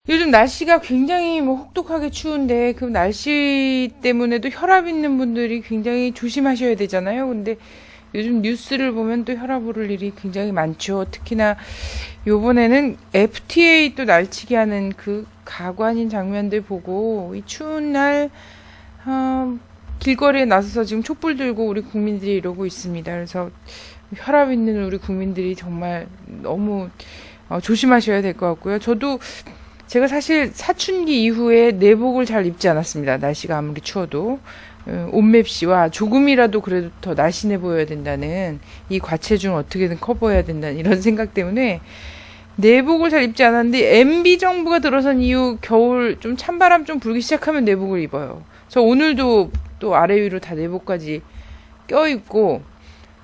요즘 날씨가 굉장히 뭐 혹독하게 추운데 그 날씨 때문에도 혈압 있는 분들이 굉장히 조심하셔야 되잖아요. 근데 요즘 뉴스를 보면 또 혈압 오를 일이 굉장히 많죠. 특히나 요번에는 FTA 또 날치기 하는 그 가관인 장면들 보고 이 추운 날 길거리에 나서서 지금 촛불 들고 우리 국민들이 이러고 있습니다. 그래서 혈압 있는 우리 국민들이 정말 너무 조심하셔야 될 것 같고요. 저도 제가 사실 사춘기 이후에 내복을 잘 입지 않았습니다. 날씨가 아무리 추워도. 옷맵시와 조금이라도 그래도 더 날씬해 보여야 된다는 이 과체중 어떻게든 커버해야 된다는 이런 생각 때문에 내복을 잘 입지 않았는데 MB 정부가 들어선 이후 겨울 좀 찬바람 좀 불기 시작하면 내복을 입어요. 저 오늘도 또 아래 위로 다 내복까지 껴입고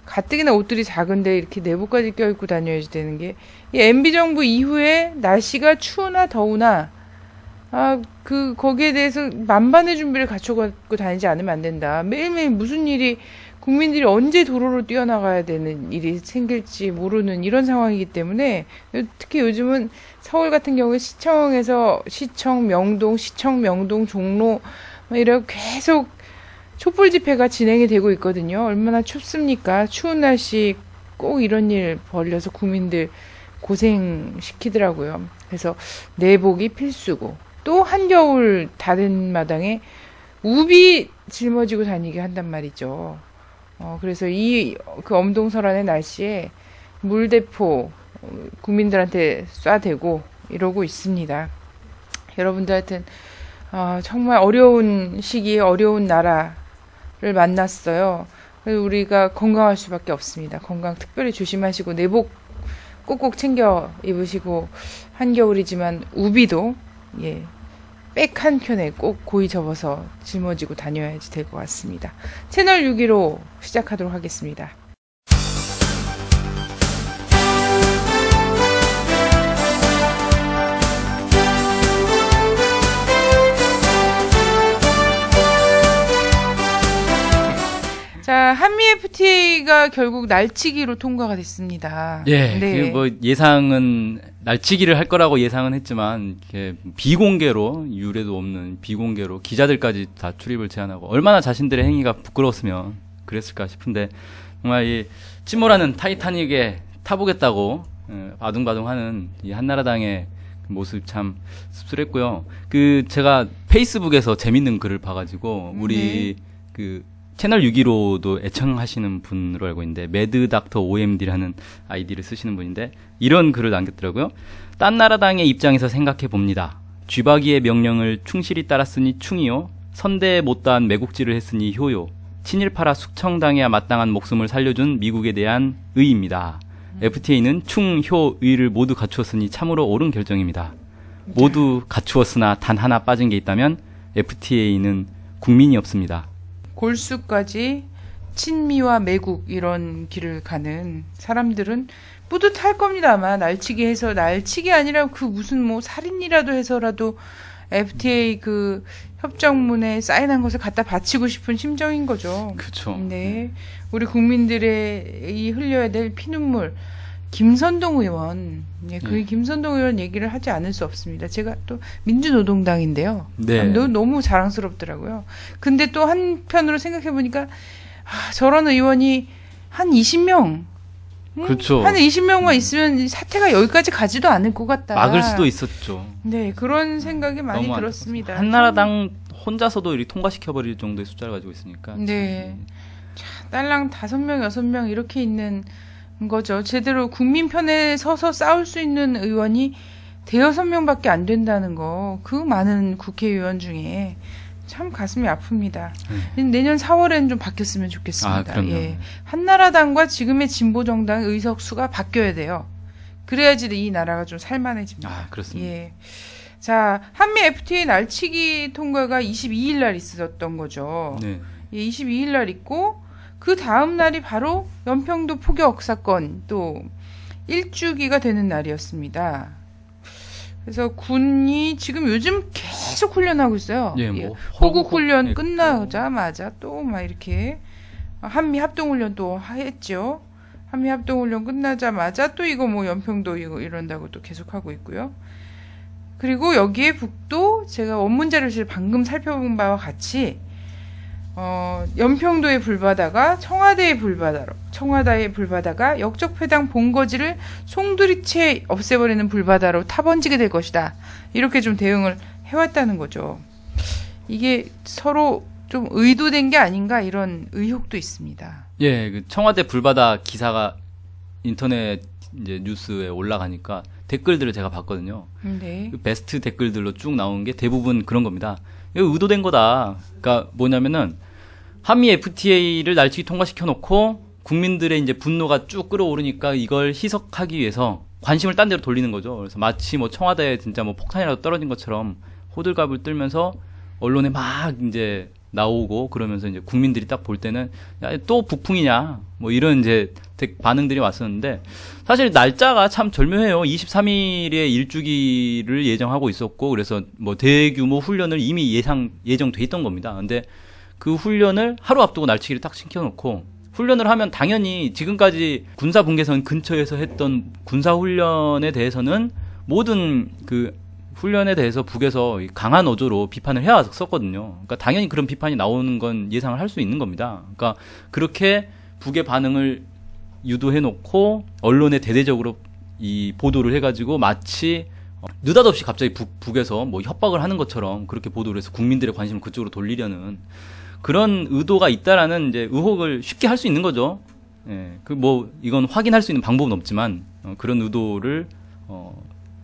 가뜩이나 옷들이 작은데 이렇게 내복까지 껴입고 다녀야지 되는 게 이 MB 정부 이후에 날씨가 추우나 더우나 거기에 대해서 만반의 준비를 갖춰갖고 다니지 않으면 안 된다. 매일매일 무슨 일이, 국민들이 언제 도로로 뛰어나가야 되는 일이 생길지 모르는 이런 상황이기 때문에, 특히 요즘은 서울 같은 경우에 시청에서 시청, 명동, 종로, 이렇게 계속 촛불 집회가 진행이 되고 있거든요. 얼마나 춥습니까? 추운 날씨 꼭 이런 일 벌려서 국민들 고생시키더라고요. 그래서 내복이 필수고, 또 한겨울 다른 마당에 우비 짊어지고 다니게 한단 말이죠. 그래서 그 엄동설한의 날씨에 물대포 국민들한테 쏴대고 이러고 있습니다. 여러분들 하여튼 정말 어려운 시기에 어려운 나라를 만났어요. 그래서 우리가 건강할 수밖에 없습니다. 건강 특별히 조심하시고 내복 꼭꼭 챙겨 입으시고 한겨울이지만 우비도 백 한 켠에 꼭 고이 접어서 짊어지고 다녀야지 될 것 같습니다. 채널 6기로 시작하도록 하겠습니다. 자, 한미 FTA가 결국 날치기로 통과가 됐습니다. 예, 네. 뭐 예상은 날치기를 할 거라고 예상은 했지만 이렇게 비공개로 유례도 없는 비공개로 기자들까지 다 출입을 제한하고 얼마나 자신들의 행위가 부끄러웠으면 그랬을까 싶은데 정말 이 침몰하는 타이타닉에 타보겠다고 아둥바둥하는 이 한나라당의 모습 참 씁쓸했고요. 제가 페이스북에서 재밌는 글을 봐가지고 우리 채널 6기로도 애청하시는 분으로 알고 있는데 매드닥터 OMD라는 아이디를 쓰시는 분인데 이런 글을 남겼더라고요. 딴 나라당의 입장에서 생각해 봅니다. 쥐박이의 명령을 충실히 따랐으니 충이요. 선대에 못다한 매국지를 했으니 효요. 친일파라 숙청당해야 마땅한 목숨을 살려준 미국에 대한 의입니다. FTA는 충, 효, 의를 모두 갖추었으니 참으로 옳은 결정입니다. 모두 갖추었으나 단 하나 빠진 게 있다면 FTA는 국민이 없습니다. 골수까지 친미와 매국 이런 길을 가는 사람들은 뿌듯할 겁니다. 아마 날치기 아니라 무슨 뭐 살인이라도 해서라도 FTA 협정문에 사인한 것을 갖다 바치고 싶은 심정인 거죠. 그렇죠. 네, 우리 국민들의 이 흘려야 될 피눈물. 김선동 의원, 김선동 의원 얘기를 하지 않을 수 없습니다. 제가 또 민주노동당인데요. 네. 너무 자랑스럽더라고요. 근데 또 한편으로 생각해보니까 저런 의원이 한 20명, 그렇죠. 한 20명만 있으면 사태가 여기까지 가지도 않을 것 같다. 막을 수도 있었죠. 네, 그런 생각이 많이 들었습니다. 한나라당 혼자서도 이렇게 통과시켜버릴 정도의 숫자를 가지고 있으니까. 네, 딸랑 5명, 6명 이렇게 있는 거죠. 제대로 국민 편에 서서 싸울 수 있는 의원이 5-6명밖에 안 된다는 거. 그 많은 국회의원 중에 참 가슴이 아픕니다. 내년 4월에는 좀 바뀌었으면 좋겠습니다. 그럼요. 한나라당과 지금의 진보정당 의석수가 바뀌어야 돼요. 그래야지 이 나라가 좀 살만해집니다. 그렇습니다. 자, 한미 FTA 날치기 통과가 22일 날 있었던 거죠. 네. 22일 날 있고 그 다음 날이 바로 연평도 포격 사건 또 1주기가 되는 날이었습니다. 그래서 군이 지금 요즘 계속 훈련하고 있어요. 호국 훈련 끝나자마자 또 막 이렇게 한미 합동훈련 또 했죠. 한미 합동훈련 끝나자마자 또 이거 뭐 연평도 이거 이런다고 또 계속 하고 있고요. 그리고 여기에 북도 제가 원문 자료실 방금 살펴본 바와 같이 연평도의 불바다가 청와대의 불바다가 역적패당 본거지를 송두리째 없애버리는 불바다로 타번지게 될 것이다. 이렇게 좀 대응을 해왔다는 거죠. 이게 서로 좀 의도된 게 아닌가 이런 의혹도 있습니다. 예, 그 청와대 불바다 기사가 인터넷 이제 뉴스에 올라가니까 댓글들을 제가 봤거든요. 네. 그 베스트 댓글들로 쭉 나온 게 대부분 그런 겁니다. 이거 의도된 거다. 그러니까 뭐냐면은 한미 FTA를 날치기 통과시켜 놓고 국민들의 이제 분노가 쭉 끌어오르니까 이걸 희석하기 위해서 관심을 딴 데로 돌리는 거죠. 그래서 마치 뭐 청와대에 진짜 뭐 폭탄이라도 떨어진 것처럼 호들갑을 떨면서 언론에 막 이제 나오고 그러면서 이제 국민들이 딱 볼 때는 야, 또 북풍이냐 뭐 이런 이제 반응들이 왔었는데 사실 날짜가 참 절묘해요. 23일에 일주기를 예정하고 있었고 그래서 뭐 대규모 훈련을 이미 예정돼 있던 겁니다. 근데 그 훈련을 하루 앞두고 날치기를 딱 시켜놓고 훈련을 하면 당연히 지금까지 군사분계선 근처에서 했던 군사훈련에 대해서는 모든 그 훈련에 대해서 북에서 강한 어조로 비판을 해왔었거든요. 그러니까 당연히 그런 비판이 나오는 건 예상을 할 수 있는 겁니다. 그러니까 그렇게 북의 반응을 유도해놓고 언론에 대대적으로 이 보도를 해가지고 마치 느닷없이 갑자기 북에서 뭐 협박을 하는 것처럼 그렇게 보도를 해서 국민들의 관심을 그쪽으로 돌리려는 그런 의도가 있다라는 이제 의혹을 쉽게 할 수 있는 거죠. 예, 그 뭐 이건 확인할 수 있는 방법은 없지만 그런 의도를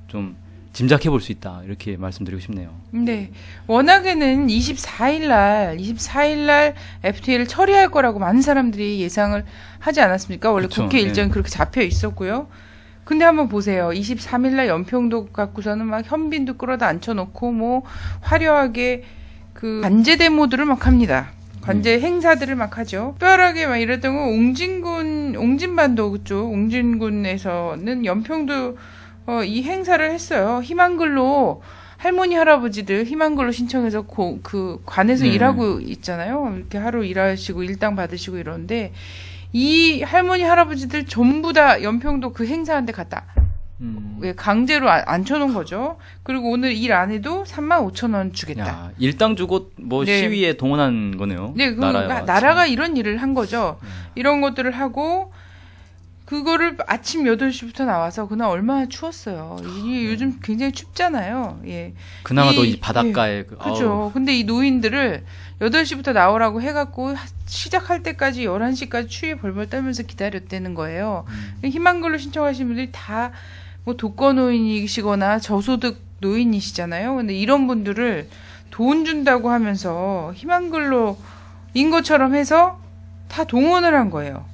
좀 짐작해 볼 수 있다 이렇게 말씀드리고 싶네요. 네, 워낙에는 24일 날 FTA를 처리할 거라고 많은 사람들이 예상을 하지 않았습니까? 원래 그쵸, 국회 일정이 네. 그렇게 잡혀 있었고요. 근데 한번 보세요. 23일 날 연평도 갖고서는 막 현빈도 끌어다 앉혀놓고 뭐 화려하게 그 관제 데모들을 막 합니다. 관제 행사들을 막 하죠. 특별하게 막 이랬던 건 옹진반도 그쪽 옹진군에서는 연평도 이 행사를 했어요. 희망글로 할머니 할아버지들 희망글로 신청해서 그 관에서 일하고 있잖아요. 이렇게 하루 일하시고 일당 받으시고 이러는데 이 할머니 할아버지들 전부 다 연평도 그 행사한테 갔다. 강제로 앉혀놓은 거죠. 그리고 오늘 일 안 해도 35,000원 주겠다. 야, 일당 주고 뭐 네. 시위에 동원한 거네요. 네, 나라가 이런 일을 한 거죠. 이런 것들을 하고 그거를 아침 8시부터 나와서 그날 얼마나 추웠어요. 이게 요즘 굉장히 춥잖아요. 예. 그나마도 이 바닷가에 예, 그죠. 근데 이 노인들을 8시부터 나오라고 해갖고 시작할 때까지 11시까지 추위에 벌벌 떨면서 기다렸다는 거예요. 희망글로 신청하신 분들이 다 뭐 독거노인이시거나 저소득 노인이시잖아요. 근데 이런 분들을 돈 준다고 하면서 희망글로인 것처럼 해서 다 동원을 한 거예요.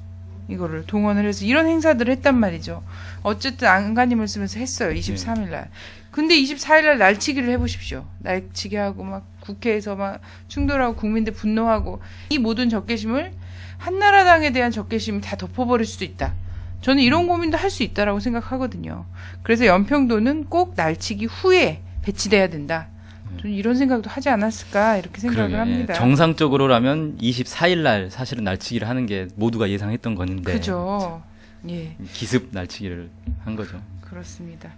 이거를 동원을 해서 이런 행사들을 했단 말이죠. 어쨌든 안간힘을 쓰면서 했어요. 23일 날. 근데 24일 날 날치기를 해보십시오. 날치기 하고 막 국회에서 막 충돌하고 국민들 분노하고 이 모든 적개심을 한나라당에 대한 적개심이 다 덮어버릴 수도 있다. 저는 이런 고민도 할 수 있다라고 생각하거든요. 그래서 연평도는 꼭 날치기 후에 배치돼야 된다. 저는 이런 생각도 하지 않았을까 이렇게 생각을 그러게, 합니다. 정상적으로라면 24일 날 사실은 날치기를 하는 게 모두가 예상했던 건데 그죠. 예. 기습 날치기를 한 거죠. 그렇습니다.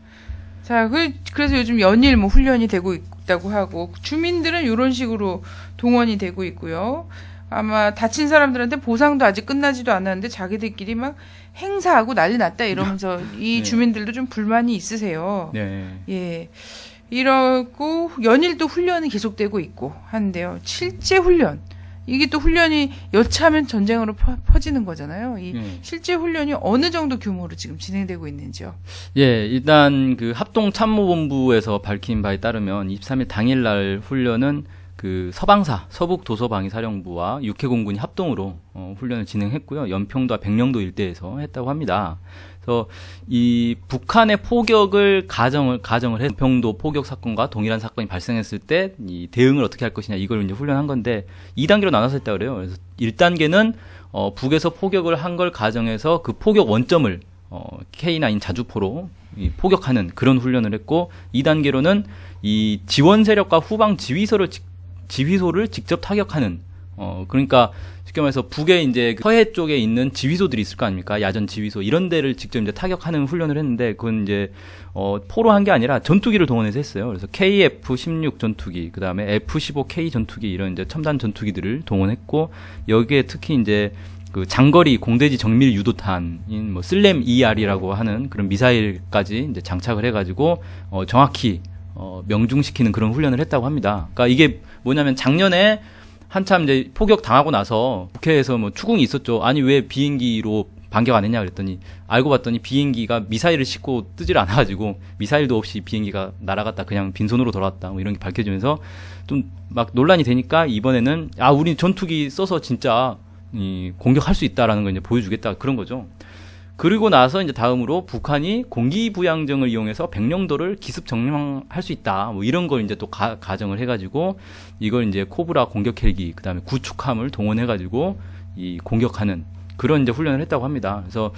자, 그래서 요즘 연일 뭐 훈련이 되고 있다고 하고 주민들은 이런 식으로 동원이 되고 있고요. 아마 다친 사람들한테 보상도 아직 끝나지도 않았는데 자기들끼리 막 행사하고 난리 났다 이러면서 이 네. 주민들도 좀 불만이 있으세요. 네. 예. 이러고 연일 또 훈련이 계속되고 있고 하는데요. 실제 훈련. 이게 또 훈련이 여차하면 전쟁으로 퍼지는 거잖아요. 이 실제 훈련이 어느 정도 규모로 지금 진행되고 있는지요? 예, 일단 그 합동참모본부에서 밝힌 바에 따르면 23일 당일날 훈련은 그 서방사, 서북도서방위사령부와 육해공군이 합동으로 훈련을 진행했고요. 연평도와 백령도 일대에서 했다고 합니다. 그래서 이 북한의 포격을 가정을 해 연평도 포격 사건과 동일한 사건이 발생했을 때 이 대응을 어떻게 할 것이냐 이걸 이제 훈련한 건데 2단계로 나눠서 했다 그래요. 그래서 1단계는 북에서 포격을 한 걸 가정해서 그 포격 원점을 K9 자주포로 포격하는 그런 훈련을 했고 2단계로는 이 지원 세력과 후방 지휘소를 직접 타격하는 그러니까 쉽게 말해서 북에 이제 서해 쪽에 있는 지휘소들이 있을 거 아닙니까? 야전 지휘소 이런 데를 직접 이제 타격하는 훈련을 했는데 그건 이제 포로 한 게 아니라 전투기를 동원해서 했어요. 그래서 KF-16 전투기, 그다음에 F-15K 전투기 이런 이제 첨단 전투기들을 동원했고 여기에 특히 이제 그 장거리 공대지 정밀 유도탄인 뭐 슬램 ER이라고 하는 그런 미사일까지 이제 장착을 해가지고 정확히 명중시키는 그런 훈련을 했다고 합니다. 그러니까 이게 뭐냐면 작년에 한참 이제 포격 당하고 나서 국회에서 뭐 추궁이 있었죠. 아니 왜 비행기로 반격 안 했냐 그랬더니 알고 봤더니 비행기가 미사일을 싣고 뜨질 않아가지고 미사일도 없이 비행기가 날아갔다 그냥 빈손으로 돌아왔다 뭐 이런 게 밝혀지면서 좀 막 논란이 되니까 이번에는 우리 전투기 써서 진짜 공격할 수 있다라는 걸 이제 보여주겠다 그런 거죠. 그리고 나서 이제 다음으로 북한이 공기부양정을 이용해서 백령도를 기습 점령할 수 있다. 뭐 이런 걸 이제 또 가정을 해가지고 이걸 이제 코브라 공격 헬기, 그 다음에 구축함을 동원해가지고 이 공격하는 그런 이제 훈련을 했다고 합니다. 그래서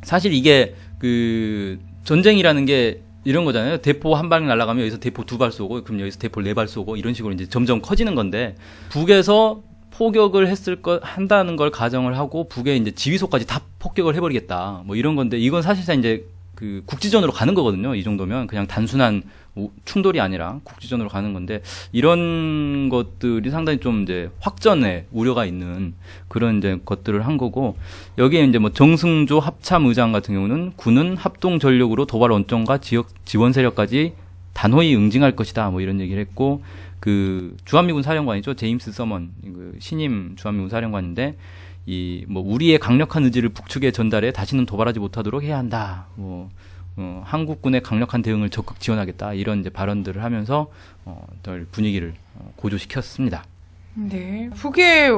사실 이게 그 전쟁이라는 게 이런 거잖아요. 대포 한 발 날아가면 여기서 대포 2발 쏘고, 그럼 여기서 대포 4발 쏘고 이런 식으로 이제 점점 커지는 건데 북에서 포격을 한다는 걸 가정을 하고 북에 이제 지휘소까지 다 폭격을 해버리겠다. 뭐 이런 건데 이건 사실상 이제 그 국지전으로 가는 거거든요. 이 정도면 그냥 단순한 충돌이 아니라 국지전으로 가는 건데 이런 것들이 상당히 좀 이제 확전에 우려가 있는 그런 이제 것들을 한 거고 여기에 이제 뭐 정승조 합참의장 같은 경우는 군은 합동 전력으로 도발 원정과 지역 지원 세력까지 단호히 응징할 것이다. 뭐 이런 얘기를 했고 그 주한미군 사령관이죠. 제임스 서먼 그 신임 주한미군 사령관인데 이 뭐 우리의 강력한 의지를 북측에 전달해 다시는 도발하지 못하도록 해야 한다. 뭐 한국군의 강력한 대응을 적극 지원하겠다. 이런 이제 발언들을 하면서 덜 분위기를 고조시켰습니다. 네. 북의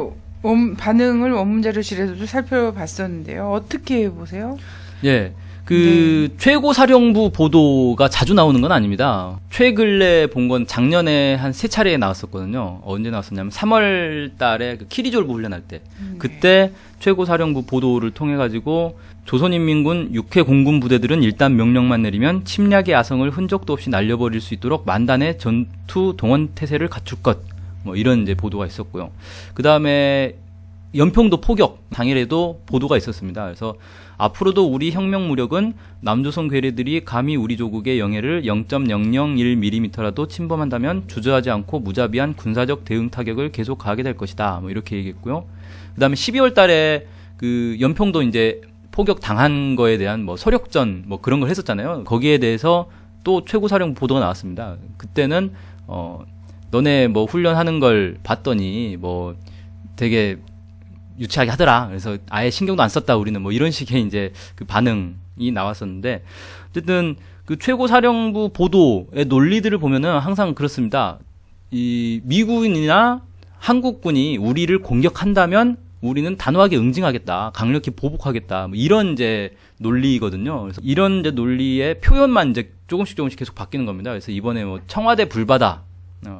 반응을 원문자료실에서도 살펴봤었는데요. 어떻게 보세요? 예. 그 최고사령부 보도가 자주 나오는 건 아닙니다. 최근에 본 건 작년에 한 3차례 나왔었거든요. 언제 나왔었냐면 3월 달에 그 키리졸브 훈련할 때. 그때 최고사령부 보도를 통해 가지고 조선인민군 6회 공군 부대들은 일단 명령만 내리면 침략의 아성을 흔적도 없이 날려버릴 수 있도록 만단의 전투 동원 태세를 갖출 것. 뭐 이런 이제 보도가 있었고요. 그다음에 연평도 포격 당일에도 보도가 있었습니다. 그래서 앞으로도 우리 혁명 무력은 남조선 괴뢰들이 감히 우리 조국의 영해를 0.001mm라도 침범한다면 주저하지 않고 무자비한 군사적 대응 타격을 계속 가하게 될 것이다. 뭐 이렇게 얘기했고요. 그다음에 12월 달에 그 연평도 이제 포격 당한 거에 대한 뭐 서력전 뭐 그런 걸 했었잖아요. 거기에 대해서 또 최고사령부 보도가 나왔습니다. 그때는 너네 뭐 훈련하는 걸 봤더니 뭐 되게 유치하게 하더라. 그래서 아예 신경도 안 썼다. 우리는 뭐 이런 식의 이제 그 반응이 나왔었는데 어쨌든 그 최고사령부 보도의 논리들을 보면은 항상 그렇습니다. 이 미군이나 한국군이 우리를 공격한다면 우리는 단호하게 응징하겠다. 강력히 보복하겠다. 뭐 이런 이제 논리거든요. 그래서 이런 이제 논리의 표현만 이제 조금씩 계속 바뀌는 겁니다. 그래서 이번에 뭐 청와대 불바다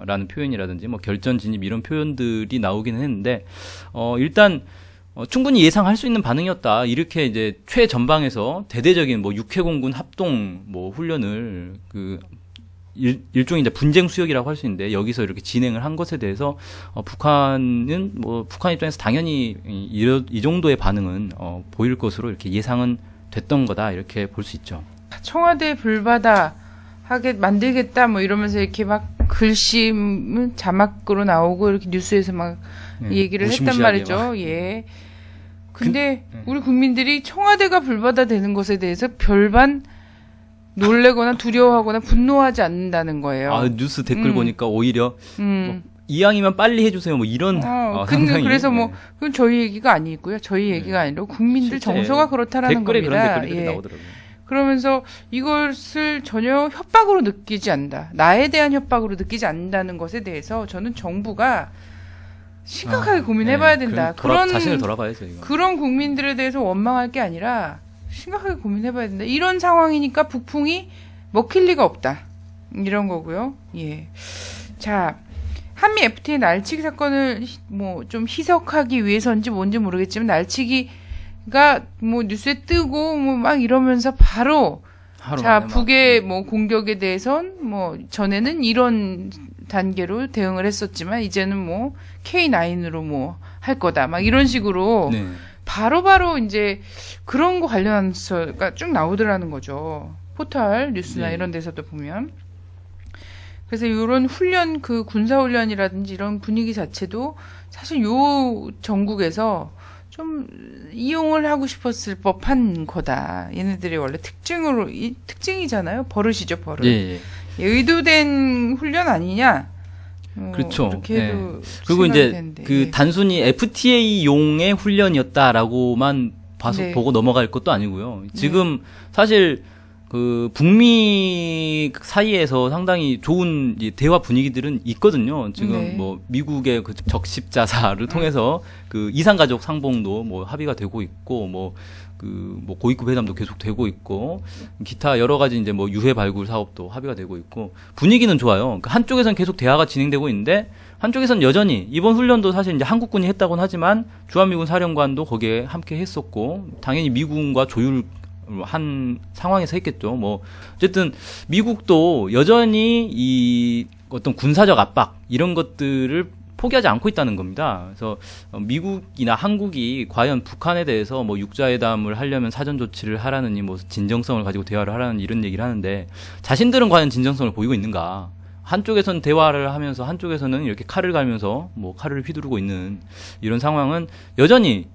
라는 표현이라든지 뭐 결전 진입 이런 표현들이 나오기는 했는데 일단 충분히 예상할 수 있는 반응이었다. 이렇게 이제 최전방에서 대대적인 뭐 육해공군 합동 뭐 훈련을 그 일종의 이제 분쟁 수역이라고 할 수 있는데 여기서 이렇게 진행을 한 것에 대해서 북한은 뭐 북한 입장에서 당연히 이 정도의 반응은 보일 것으로 이렇게 예상은 됐던 거다. 이렇게 볼 수 있죠. 청와대 불바다 하게 만들겠다 뭐 이러면서 이렇게 막 글씨는 자막으로 나오고 이렇게 뉴스에서 막 얘기를 했단 말이죠. 예. 근데 우리 국민들이 청와대가 불바다 되는 것에 대해서 별반 놀래거나 두려워하거나 분노하지 않는다는 거예요. 뉴스 댓글 보니까 오히려 뭐 이왕이면 빨리 해주세요. 뭐 이런 근데 그래서 뭐 그건 저희 얘기가 아니고요. 저희 얘기가 아니라 국민들 정서가 그렇다라는 댓글에 겁니다. 그런 댓글이 나오더라고요. 그러면서 이것을 전혀 협박으로 느끼지 않는다. 나에 대한 협박으로 느끼지 않는다는 것에 대해서 저는 정부가 심각하게 고민해봐야 된다. 자신을 돌아봐야죠. 이거. 그런 국민들에 대해서 원망할 게 아니라 심각하게 고민해봐야 된다. 이런 상황이니까 북풍이 먹힐 리가 없다. 이런 거고요. 예. 자, 한미 FTA 날치기 사건을 뭐 좀 희석하기 위해서인지 뭔지 모르겠지만 날치기가 뭐 뉴스에 뜨고 뭐 막 이러면서 바로 하루 자, 만에 북의 뭐 공격에 대해선 뭐 전에는 이런 단계로 대응을 했었지만 이제는 뭐 K9으로 뭐 할 거다. 막 이런 식으로 네. 바로바로 이제 그런 거 관련해서가 쭉 나오더라는 거죠. 포털 뉴스나 네. 이런 데서도 보면. 그래서 이런 훈련, 그 군사훈련이라든지 이런 분위기 자체도 사실 요 전국에서 좀 이용을 하고 싶었을 법한 거다. 얘네들이 원래 특징이잖아요. 버릇이죠, 버릇. 예. 의도된 훈련 아니냐? 그렇죠. 그렇게 해도 그리고 생각이 이제 되는데, 그 예. 단순히 FTA용의 훈련이었다라고만 봐서 네. 보고 넘어갈 것도 아니고요. 지금 사실 그 북미 사이에서 상당히 좋은 이 대화 분위기들은 있거든요. 지금 네. 뭐 미국의 그 적십자사를 통해서 그 이산가족 상봉도 뭐 합의가 되고 있고 뭐 고위급 회담도 계속 되고 있고 기타 여러 가지 이제 뭐 유해 발굴 사업도 합의가 되고 있고 분위기는 좋아요. 그러니까 한쪽에선 계속 대화가 진행되고 있는데 한쪽에선 여전히 이번 훈련도 사실 이제 한국군이 했다고는 하지만 주한미군 사령관도 거기에 함께 했었고 당연히 미군과 조율한 상황에서 했겠죠. 뭐 어쨌든 미국도 여전히 이 어떤 군사적 압박 이런 것들을 포기하지 않고 있다는 겁니다. 그래서 미국이나 한국이 과연 북한에 대해서 뭐 육자회담을 하려면 사전 조치를 하라느니 뭐 진정성을 가지고 대화를 하라는 이런 얘기를 하는데 자신들은 과연 진정성을 보이고 있는가? 한쪽에서는 대화를 하면서 한쪽에서는 이렇게 칼을 갈면서 뭐 칼을 휘두르고 있는 이런 상황은 여전히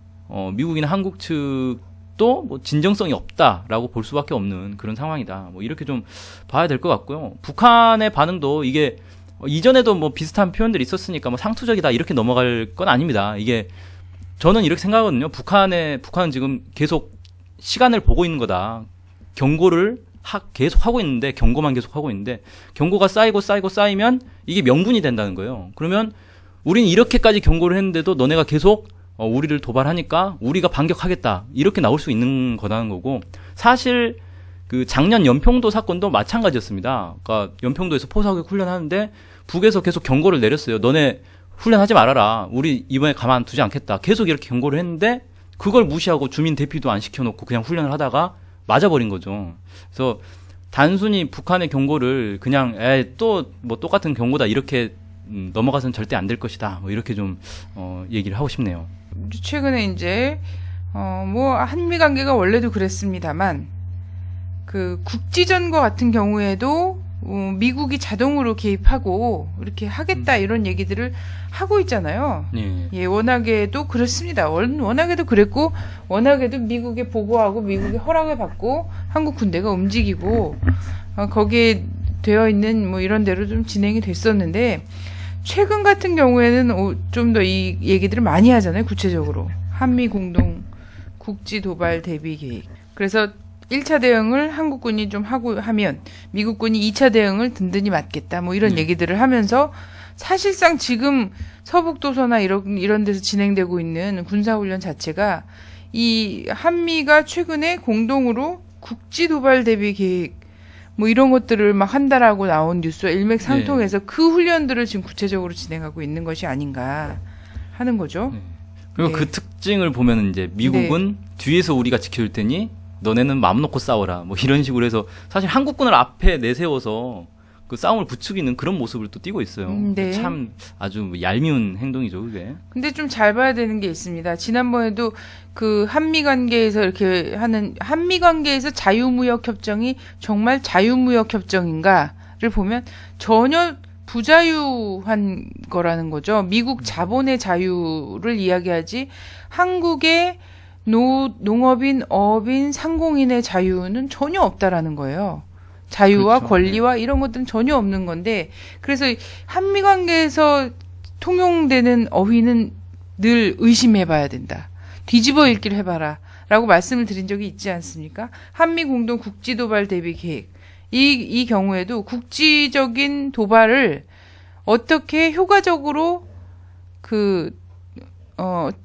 미국이나 한국 측도 뭐 진정성이 없다라고 볼 수밖에 없는 그런 상황이다. 뭐 이렇게 좀 봐야 될 것 같고요. 북한의 반응도 이게 이전에도 뭐 비슷한 표현들이 있었으니까 뭐 상투적이다 이렇게 넘어갈 건 아닙니다. 이게 저는 이렇게 생각하거든요. 북한은 지금 계속 시간을 보고 있는 거다. 경고를 계속 하고 있는데 경고만 계속 하고 있는데 경고가 쌓이면 이게 명분이 된다는 거예요. 그러면 우리는 이렇게까지 경고를 했는데도 너네가 계속 우리를 도발하니까 우리가 반격하겠다 이렇게 나올 수 있는 거라는 거고 사실 그 작년 연평도 사건도 마찬가지였습니다. 그러니까 연평도에서 포사격 훈련하는데 북에서 계속 경고를 내렸어요. 너네 훈련하지 말아라. 우리 이번에 가만두지 않겠다. 계속 이렇게 경고를 했는데 그걸 무시하고 주민 대피도 안 시켜놓고 그냥 훈련을 하다가 맞아버린 거죠. 그래서 단순히 북한의 경고를 그냥 또 뭐 똑같은 경고다 이렇게 넘어가서는 절대 안 될 것이다. 뭐 이렇게 좀 얘기를 하고 싶네요. 최근에 이제 뭐 한미 관계가 원래도 그랬습니다만 그 국지전과 같은 경우에도 미국이 자동으로 개입하고 이렇게 하겠다 이런 얘기들을 하고 있잖아요. 예, 워낙에도 그렇습니다. 워낙에도 그랬고 워낙에도 미국에 보고하고 미국의 허락을 받고 한국 군대가 움직이고 거기에 되어 있는 뭐 이런 대로 좀 진행이 됐었는데 최근 같은 경우에는 좀 더 이 얘기들을 많이 하잖아요. 구체적으로 한미 공동 국지 도발 대비 계획. 그래서 1차 대응을 한국군이 좀 하고 하면 미국군이 2차 대응을 든든히 맞겠다. 뭐 이런 얘기들을 하면서 사실상 지금 서북도서나 이런 데서 진행되고 있는 군사훈련 자체가 이 한미가 최근에 공동으로 국지 도발 대비 계획 뭐 이런 것들을 막 한다라고 나온 뉴스와 일맥상통해서 그 훈련들을 지금 구체적으로 진행하고 있는 것이 아닌가 하는 거죠. 그리고 그 특징을 보면 이제 미국은 뒤에서 우리가 지켜줄 테니 너네는 마음 놓고 싸워라. 뭐 이런 식으로 해서 사실 한국군을 앞에 내세워서 그 싸움을 부추기는 그런 모습을 또 띠고 있어요. 참 아주 얄미운 행동이죠, 그게. 근데 좀 잘 봐야 되는 게 있습니다. 지난번에도 그 한미 관계에서 이렇게 하는 한미 관계에서 자유무역 협정이 정말 자유무역 협정인가를 보면 전혀 부자유한 거라는 거죠. 미국 자본의 자유를 이야기하지 한국의 농업인, 어업인, 상공인의 자유는 전혀 없다라는 거예요. 자유와 그렇죠. 권리와 이런 것들은 전혀 없는 건데 그래서 한미 관계에서 통용되는 어휘는 늘 의심해봐야 된다. 뒤집어 읽기를 해봐라. 라고 말씀을 드린 적이 있지 않습니까? 한미 공동 국지 도발 대비 계획. 이 경우에도 국지적인 도발을 어떻게 효과적으로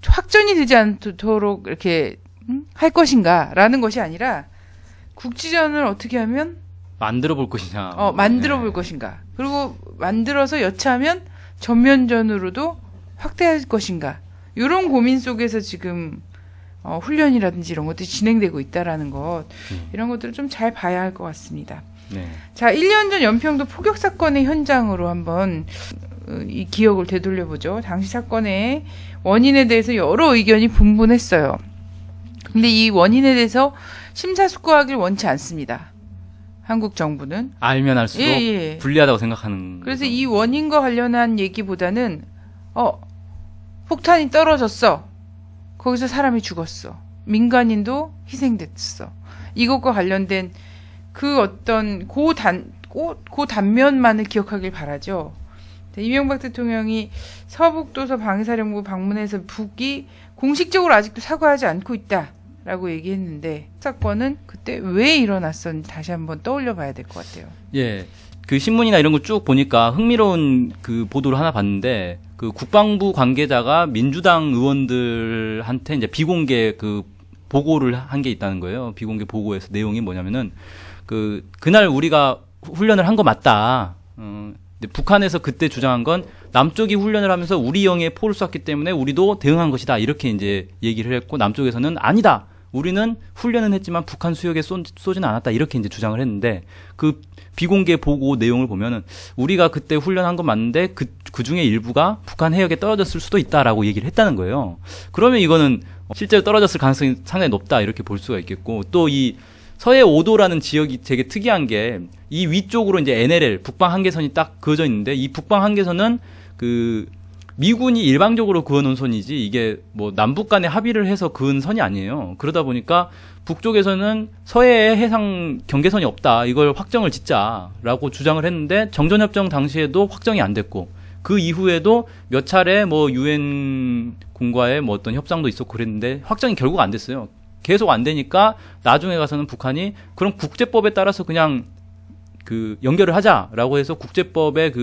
확전이 되지 않도록 이렇게 할 것인가라는 것이 아니라 국지전을 어떻게 하면 만들어 볼 것이냐. 만들어 볼 것인가. 그리고 만들어서 여차하면 전면전으로도 확대할 것인가. 이런 고민 속에서 지금 훈련이라든지 이런 것들이 진행되고 있다라는 것, 이런 것들을 좀 잘 봐야 할 것 같습니다. 네. 자, 1년 전 연평도 포격 사건의 현장으로 한번 이 기억을 되돌려보죠. 당시 사건의 원인에 대해서 여러 의견이 분분했어요. 근데 이 원인에 대해서 심사숙고하길 원치 않습니다. 한국 정부는. 알면 알수록 불리하다고 생각하는. 그래서 거죠. 이 원인과 관련한 얘기보다는 폭탄이 떨어졌어. 거기서 사람이 죽었어. 민간인도 희생됐어. 이것과 관련된 그 어떤 고 단면만을 기억하길 바라죠. 이명박 대통령이 서북도서 방위사령부 방문해서 북이 공식적으로 아직도 사과하지 않고 있다라고 얘기했는데, 사건은 그때 왜 일어났었는지 다시 한번 떠올려 봐야 될 것 같아요. 예. 그 신문이나 이런 거 쭉 보니까 흥미로운 그 보도를 하나 봤는데, 그 국방부 관계자가 민주당 의원들한테 이제 비공개 그 보고를 한 게 있다는 거예요. 비공개 보고에서 내용이 뭐냐면은, 그날 우리가 훈련을 한 거 맞다. 북한에서 그때 주장한 건 남쪽이 훈련을 하면서 우리 영해에 포를 쐈기 때문에 우리도 대응한 것이다. 이렇게 이제 얘기를 했고, 남쪽에서는 아니다. 우리는 훈련은 했지만 북한 수역에 쏘지는 않았다. 이렇게 이제 주장을 했는데, 그 비공개 보고 내용을 보면은 우리가 그때 훈련한 건 맞는데 그 중에 일부가 북한 해역에 떨어졌을 수도 있다라고 얘기를 했다는 거예요. 그러면 이거는 실제로 떨어졌을 가능성이 상당히 높다. 이렇게 볼 수가 있겠고, 또 이 서해 5도라는 지역이 되게 특이한 게, 이 위쪽으로 이제 NLL, 북방 한계선이 딱 그어져 있는데, 이 북방 한계선은 미군이 일방적으로 그어놓은 선이지, 이게 뭐 남북 간에 합의를 해서 그은 선이 아니에요. 그러다 보니까 북쪽에서는 서해에 해상 경계선이 없다. 이걸 확정을 짓자라고 주장을 했는데, 정전협정 당시에도 확정이 안 됐고, 그 이후에도 몇 차례 뭐 유엔군과의 뭐 어떤 협상도 있었고 그랬는데, 확정이 결국 안 됐어요. 계속 안 되니까 나중에 가서는 북한이 그럼 국제법에 따라서 그냥 연결을 하자라고 해서 국제법의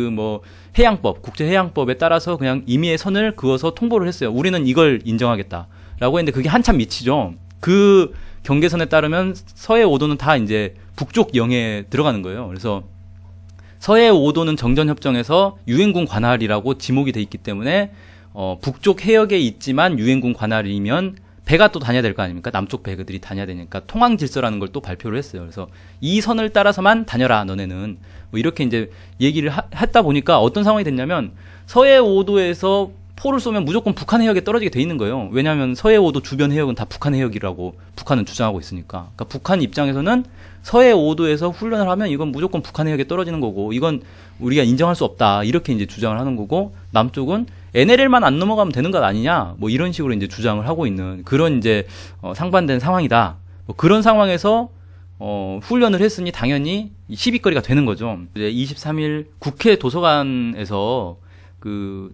해양법, 국제해양법에 따라서 그냥 임의의 선을 그어서 통보를 했어요. 우리는 이걸 인정하겠다라고 했는데, 그게 한참 미치죠. 그 경계선에 따르면 서해 5도는 다 이제 북쪽 영해에 들어가는 거예요. 그래서 서해 5도는 정전협정에서 유엔군 관할이라고 지목이 돼 있기 때문에 북쪽 해역에 있지만 유엔군 관할이면 배가 또 다녀야 될 거 아닙니까? 남쪽 배들이 다녀야 되니까 통항 질서라는 걸 또 발표를 했어요. 그래서 이 선을 따라서만 다녀라, 너네는. 뭐 이렇게 이제 얘기를 했다 보니까 어떤 상황이 됐냐면, 서해 5도에서 포를 쏘면 무조건 북한 해역에 떨어지게 돼 있는 거예요. 왜냐하면 서해 5도 주변 해역은 다 북한 해역이라고 북한은 주장하고 있으니까. 그러니까 북한 입장에서는 서해 5도에서 훈련을 하면 이건 무조건 북한 해역에 떨어지는 거고, 이건 우리가 인정할 수 없다. 이렇게 이제 주장을 하는 거고, 남쪽은 NLL만 안 넘어가면 되는 것 아니냐, 뭐 이런 식으로 이제 주장을 하고 있는 그런 이제 상반된 상황이다. 뭐 그런 상황에서 훈련을 했으니 당연히 시비거리가 되는 거죠. 이제 23일 국회 도서관에서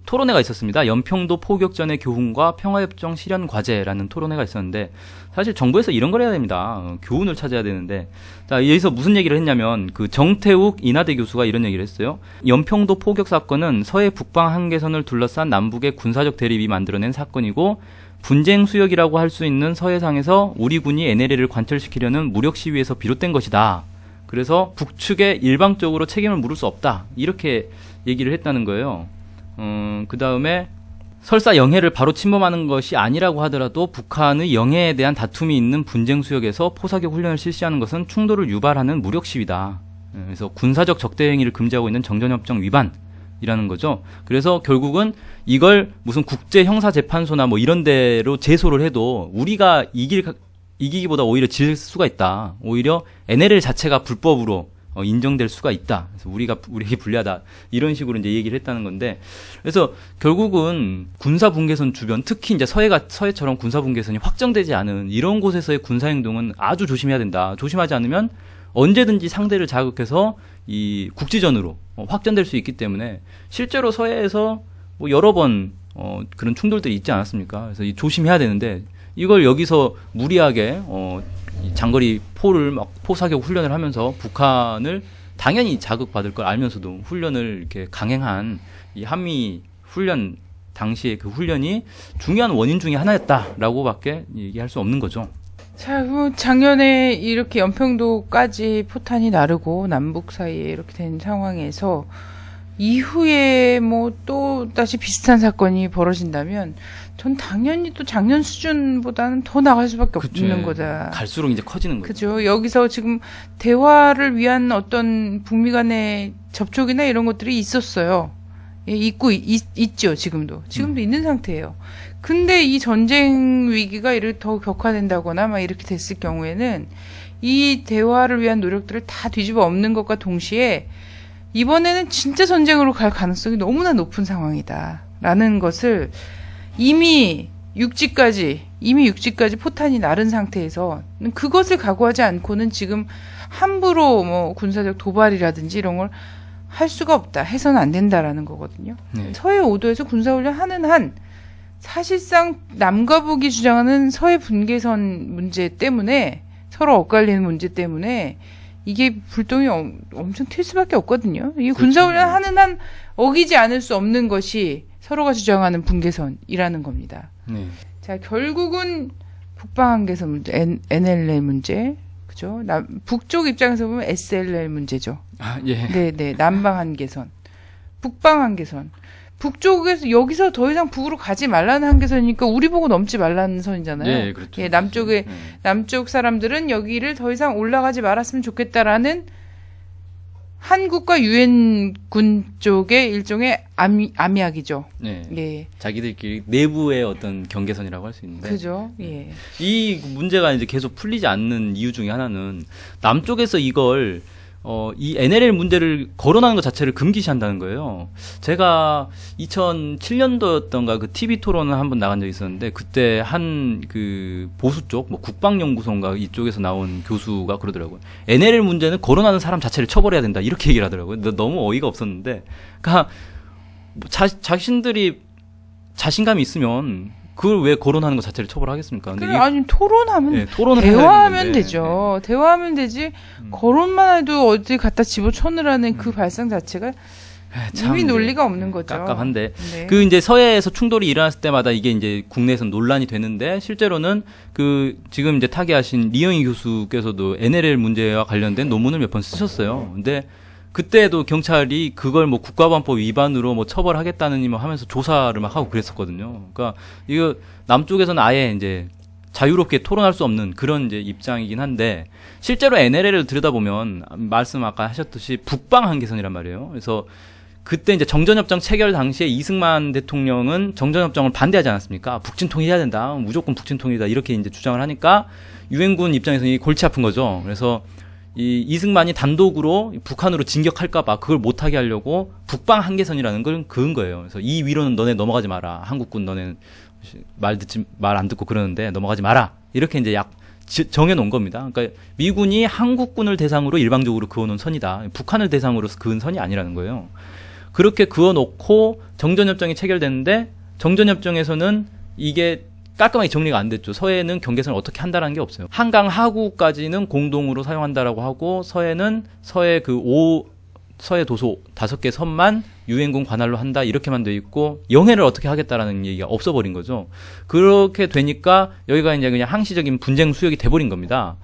토론회가 있었습니다. 연평도 포격전의 교훈과 평화협정 실현 과제라는 토론회가 있었는데, 사실 정부에서 이런 걸 해야 됩니다. 교훈을 찾아야 되는데, 자, 여기서 무슨 얘기를 했냐면, 정태욱 인하대 교수가 이런 얘기를 했어요. 연평도 포격 사건은 서해 북방 한계선을 둘러싼 남북의 군사적 대립이 만들어낸 사건이고, 분쟁 수역이라고 할 수 있는 서해상에서 우리 군이 NLL을 관철시키려는 무력 시위에서 비롯된 것이다. 그래서 북측에 일방적으로 책임을 물을 수 없다. 이렇게 얘기를 했다는 거예요. 그 다음에 설사 영해를 바로 침범하는 것이 아니라고 하더라도 북한의 영해에 대한 다툼이 있는 분쟁 수역에서 포사격 훈련을 실시하는 것은 충돌을 유발하는 무력 시위다. 그래서 군사적 적대 행위를 금지하고 있는 정전협정 위반이라는 거죠. 그래서 결국은 이걸 무슨 국제형사재판소나 뭐 이런 데로 제소를 해도 우리가 이기기보다 오히려 질 수가 있다. 오히려 NLL 자체가 불법으로 인정될 수가 있다. 그래서 우리에게 불리하다. 이런 식으로 이제 얘기를 했다는 건데, 그래서 결국은 군사분계선 주변, 특히 이제 서해처럼 군사분계선이 확정되지 않은 이런 곳에서의 군사행동은 아주 조심해야 된다. 조심하지 않으면 언제든지 상대를 자극해서 이 국지전으로 확전될 수 있기 때문에, 실제로 서해에서 뭐 여러 번 그런 충돌들이 있지 않았습니까? 그래서 조심해야 되는데, 이걸 여기서 무리하게 장거리 포사격 훈련을 하면서 북한을 당연히 자극받을 걸 알면서도 훈련을 이렇게 강행한 이 한미 훈련 당시의 그 훈련이 중요한 원인 중에 하나였다라고밖에 얘기할 수 없는 거죠. 자, 작년에 이렇게 연평도까지 포탄이 나르고 남북 사이에 이렇게 된 상황에서 이후에 뭐 또 다시 비슷한 사건이 벌어진다면 전 당연히 또 작년 수준보다는 더 나갈 수밖에 없는 거다. 갈수록 이제 커지는 거죠. 그죠. 여기서 지금 대화를 위한 어떤 북미 간의 접촉이나 이런 것들이 있었어요. 예, 있죠, 지금도. 지금도 있는 상태예요. 근데 이 전쟁 위기가 이렇게 더 격화된다거나 막 이렇게 됐을 경우에는 이 대화를 위한 노력들을 다 뒤집어 엎는 것과 동시에 이번에는 진짜 전쟁으로 갈 가능성이 너무나 높은 상황이다. 라는 것을 이미 육지까지 포탄이 나른 상태에서 그것을 각오하지 않고는 지금 함부로 뭐 군사적 도발이라든지 이런 걸 할 수가 없다. 해서는 안 된다라는 거거든요. 네. 서해 5도에서 군사훈련 하는 한 사실상 남과 북이 주장하는 서해 분계선 문제 때문에 서로 엇갈리는 문제 때문에 이게 불똥이 엄청 튈 수밖에 없거든요. 이 군사훈련 하는 한 어기지 않을 수 없는 것이 서로가 주장하는 분계선이라는 겁니다. 네. 자, 결국은 북방한계선 문제, NLL 문제, 그죠? 북쪽 입장에서 보면 SLL 문제죠. 아, 예. 네네, 남방한계선, 북방한계선. 북쪽에서 여기서 더 이상 북으로 가지 말라는 한계선이니까 우리 보고 넘지 말라는 선이잖아요. 네, 그렇죠. 예, 남쪽 사람들은 여기를 더 이상 올라가지 말았으면 좋겠다라는 한국과 유엔군 쪽의 일종의 암약이죠. 네. 예. 자기들끼리 내부의 어떤 경계선이라고 할 수 있는데. 그죠. 예. 이 문제가 이제 계속 풀리지 않는 이유 중에 하나는 남쪽에서 이걸 이 NLL 문제를 거론하는 것 자체를 금기시한다는 거예요. 제가 2007년도였던가 그 TV 토론을 한번 나간 적이 있었는데 그때 한 그 보수 쪽 뭐 국방연구소인가 이쪽에서 나온 교수가 그러더라고요. NLL 문제는 거론하는 사람 자체를 처벌해야 된다 이렇게 얘기를 하더라고요. 너무 어이가 없었는데, 그러니까 자신들이 자신감이 있으면 그걸 왜 거론하는 것 자체를 처벌하겠습니까? 근데 아니 토론하면 네, 토론을 대화하면 되죠. 네. 대화하면 되지. 거론만 해도 어디 갖다 집어쳐넣으라는 그 발상 자체가 이미 논리가 없는 거죠. 깝깝한데. 네. 그 이제 서해에서 충돌이 일어났을 때마다 이게 이제 국내에서 논란이 되는데 실제로는 그 지금 이제 타계하신 리영희 교수께서도 NLL 문제와 관련된 논문을 몇 번 쓰셨어요. 근데 그때도 경찰이 그걸 뭐 국가보안법 위반으로 뭐 처벌하겠다느니 뭐 하면서 조사를 막 하고 그랬었거든요. 그러니까 이거 남쪽에서는 아예 이제 자유롭게 토론할 수 없는 그런 이제 입장이긴 한데 실제로 NLL을 들여다보면 말씀 아까 하셨듯이 북방 한계선이란 말이에요. 그래서 그때 이제 정전협정 체결 당시에 이승만 대통령은 정전협정을 반대하지 않았습니까? 북진통일해야 된다. 무조건 북진통일이다. 이렇게 이제 주장을 하니까 유엔군 입장에서는 이게 골치 아픈 거죠. 그래서 이승만이 단독으로 북한으로 진격할까봐 그걸 못하게 하려고 북방 한계선이라는 걸 그은 거예요. 그래서 이 위로는 너네 넘어가지 마라. 한국군 너네 말 안 듣고 그러는데 넘어가지 마라. 이렇게 이제 정해놓은 겁니다. 그러니까 미군이 한국군을 대상으로 일방적으로 그어놓은 선이다. 북한을 대상으로 그은 선이 아니라는 거예요. 그렇게 그어놓고 정전협정이 체결됐는데 정전협정에서는 이게 깔끔하게 정리가 안 됐죠. 서해는 경계선을 어떻게 한다라는 게 없어요. 한강 하구까지는 공동으로 사용한다라고 하고 서해는 서해 서해 도서 5개 선만 유엔군 관할로 한다 이렇게만 돼 있고 영해를 어떻게 하겠다라는 얘기가 없어버린 거죠. 그렇게 되니까 여기가 이제 그냥 항시적인 분쟁 수역이 돼버린 겁니다.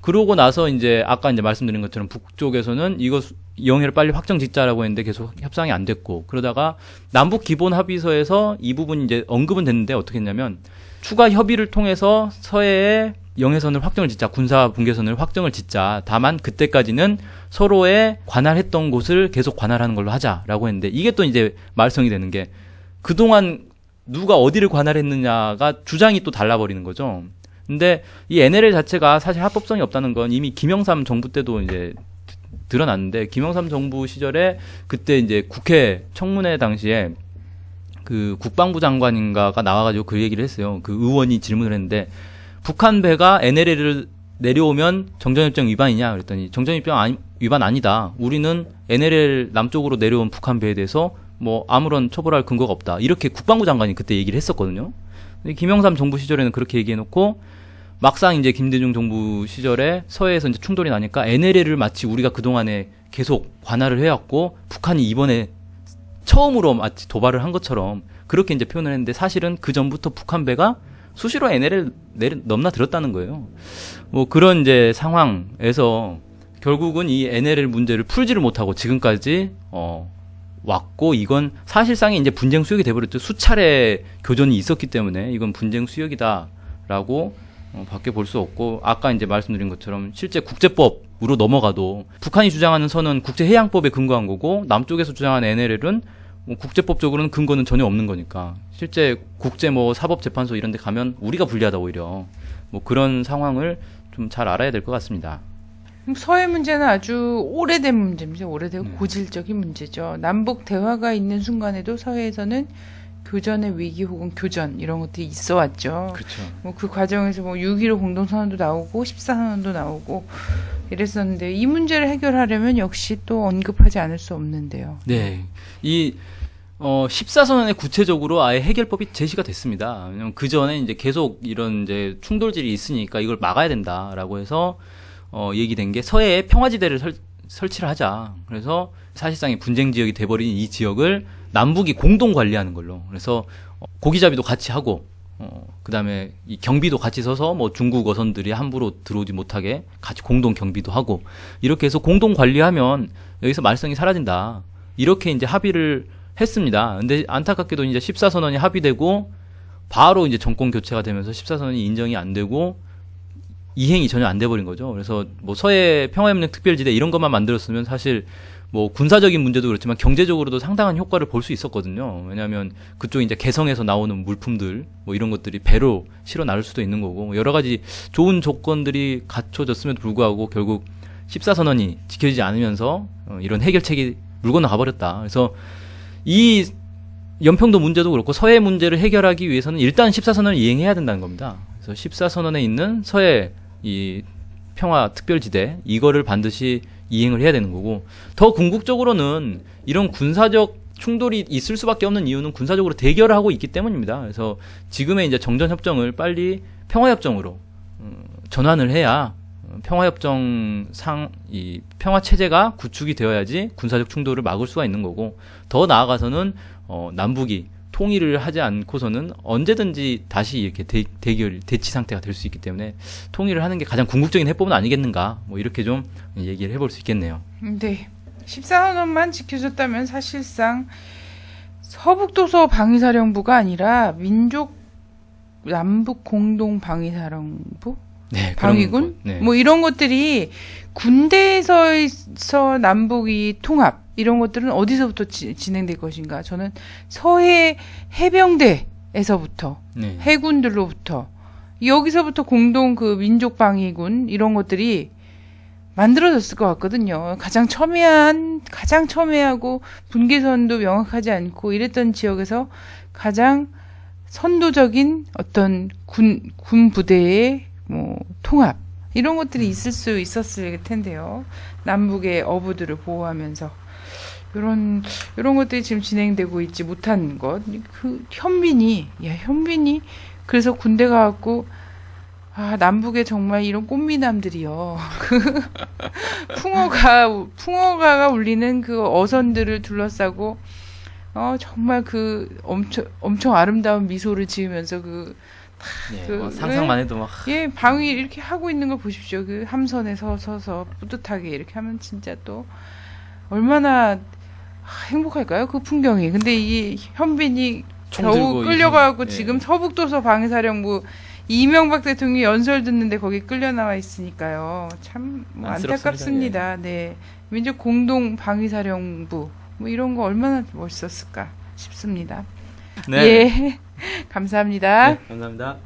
그러고 나서 이제 아까 이제 말씀드린 것처럼 북쪽에서는 이거 영해를 빨리 확정 짓자라고 했는데 계속 협상이 안 됐고 그러다가 남북 기본 합의서에서 이 부분이 이제 언급은 됐는데 어떻게 했냐면 추가 협의를 통해서 서해의 영해선을 확정을 짓자, 군사 분계선을 확정을 짓자. 다만 그때까지는 서로의 관할했던 곳을 계속 관할하는 걸로 하자라고 했는데 이게 또 이제 말썽이 되는 게 그동안 누가 어디를 관할했느냐가 주장이 또 달라버리는 거죠. 근데 이 NLL 자체가 사실 합법성이 없다는 건 이미 김영삼 정부 때도 이제 드러났는데 김영삼 정부 시절에 그때 이제 국회 청문회 당시에 그 국방부 장관인가가 나와가지고 그 얘기를 했어요. 그 의원이 질문을 했는데 북한 배가 NLL을 내려오면 정전협정 위반이냐 그랬더니 정전협정 위반 아니다. 우리는 NLL 남쪽으로 내려온 북한 배에 대해서 뭐 아무런 처벌할 근거가 없다. 이렇게 국방부 장관이 그때 얘기를 했었거든요. 근데 김영삼 정부 시절에는 그렇게 얘기해놓고 막상 이제 김대중 정부 시절에 서해에서 이제 충돌이 나니까 NLL을 마치 우리가 그동안에 계속 관할을 해왔고 북한이 이번에 처음으로 마치 도발을 한 것처럼 그렇게 이제 표현을 했는데 사실은 그 전부터 북한 배가 수시로 NLL 넘나들었다는 거예요. 뭐 그런 이제 상황에서 결국은 이 NLL 문제를 풀지를 못하고 지금까지 왔고 이건 사실상의 이제 분쟁 수역이 돼버렸죠. 수차례 교전이 있었기 때문에 이건 분쟁 수역이다라고 밖에 볼 수 없고 아까 이제 말씀드린 것처럼 실제 국제법으로 넘어가도 북한이 주장하는 선은 국제해양법에 근거한 거고 남쪽에서 주장하는 NLL은 뭐 국제법적으로는 근거는 전혀 없는 거니까 실제 국제 뭐 사법재판소 이런 데 가면 우리가 불리하다 오히려 뭐 그런 상황을 좀 잘 알아야 될 것 같습니다. 서해 문제는 아주 오래된 문제입니다. 오래되고 고질적인 문제죠. 남북 대화가 있는 순간에도 서해에서는 교전의 위기 혹은 교전 이런 것들이 있어 왔죠. 그렇죠. 뭐 그 과정에서 뭐 6.15 공동선언도 나오고 14선언도 나오고 이랬었는데 이 문제를 해결하려면 역시 또 언급하지 않을 수 없는데요. 네. 이 14선언에 구체적으로 아예 해결법이 제시가 됐습니다. 왜냐면 그 전에 이제 계속 이런 이제 충돌질이 있으니까 이걸 막아야 된다라고 해서 얘기된 게 서해에 평화지대를 설치를 하자. 그래서 사실상의 분쟁 지역이 돼버린 이 지역을 남북이 공동 관리하는 걸로. 그래서 고기잡이도 같이 하고, 그다음에 이 경비도 같이 서서 뭐 중국 어선들이 함부로 들어오지 못하게 같이 공동 경비도 하고 이렇게 해서 공동 관리하면 여기서 말썽이 사라진다. 이렇게 이제 합의를 했습니다. 근데 안타깝게도 이제 14선언이 합의되고 바로 이제 정권 교체가 되면서 14선언이 인정이 안 되고 이행이 전혀 안 돼버린 거죠. 그래서 뭐 서해 평화협력 특별지대 이런 것만 만들었으면 사실 뭐 군사적인 문제도 그렇지만 경제적으로도 상당한 효과를 볼 수 있었거든요. 왜냐하면 그쪽 이제 개성에서 나오는 물품들 뭐 이런 것들이 배로 실어 나를 수도 있는 거고 뭐 여러 가지 좋은 조건들이 갖춰졌음에도 불구하고 결국 14선언이 지켜지지 않으면서 이런 해결책이 물 건너 가버렸다. 그래서 이 연평도 문제도 그렇고 서해 문제를 해결하기 위해서는 일단 14선언을 이행해야 된다는 겁니다. 그래서 14선언에 있는 서해 이 평화 특별지대 이거를 반드시 이행을 해야 되는 거고 더 궁극적으로는 이런 군사적 충돌이 있을 수밖에 없는 이유는 군사적으로 대결을 하고 있기 때문입니다. 그래서 지금의 이제 정전협정을 빨리 평화협정으로 전환을 해야 이 평화체제가 구축이 되어야지 군사적 충돌을 막을 수가 있는 거고 더 나아가서는 남북이 통일을 하지 않고서는 언제든지 다시 이렇게 대치 상태가 될 수 있기 때문에 통일을 하는 게 가장 궁극적인 해법은 아니겠는가 뭐 이렇게 좀 얘기를 해볼 수 있겠네요. 네. 14선언만 지켜졌다면 사실상 서북도서 방위사령부가 아니라 민족 남북 공동 방위사령부? 네, 방위군? 네. 뭐 이런 것들이 군대에서 남북이 통합 이런 것들은 어디서부터 진행될 것인가? 저는 서해 해병대에서부터 네. 해군들로부터 여기서부터 공동 그 민족 방위군 이런 것들이 만들어졌을 것 같거든요. 가장 첨예하고 분계선도 명확하지 않고 이랬던 지역에서 가장 선도적인 어떤 군 부대의 뭐 통합 이런 것들이 있을 수 있었을 텐데요. 남북의 어부들을 보호하면서 이런 것들이 지금 진행되고 있지 못한 것. 그 현빈이 그래서 군대 가갖고 남북에 정말 이런 꽃미남들이요. 그 풍어가가 울리는 그 어선들을 둘러싸고 정말 그 엄청 아름다운 미소를 지으면서 상상만 해도 막 방위 이렇게 하고 있는 걸 보십시오. 그 함선에 서서 뿌듯하게 이렇게 하면 진짜 또 얼마나 행복할까요? 그 풍경이. 근데 이 현빈이 겨우 끌려가고 지금 서북도서 방위사령부 이명박 대통령이 연설 듣는데 거기 끌려 나와 있으니까요. 참 안타깝습니다. 네, 민족 공동 방위사령부 뭐 이런 거 얼마나 멋있었을까 싶습니다. 네. 예, 감사합니다. 네, 감사합니다.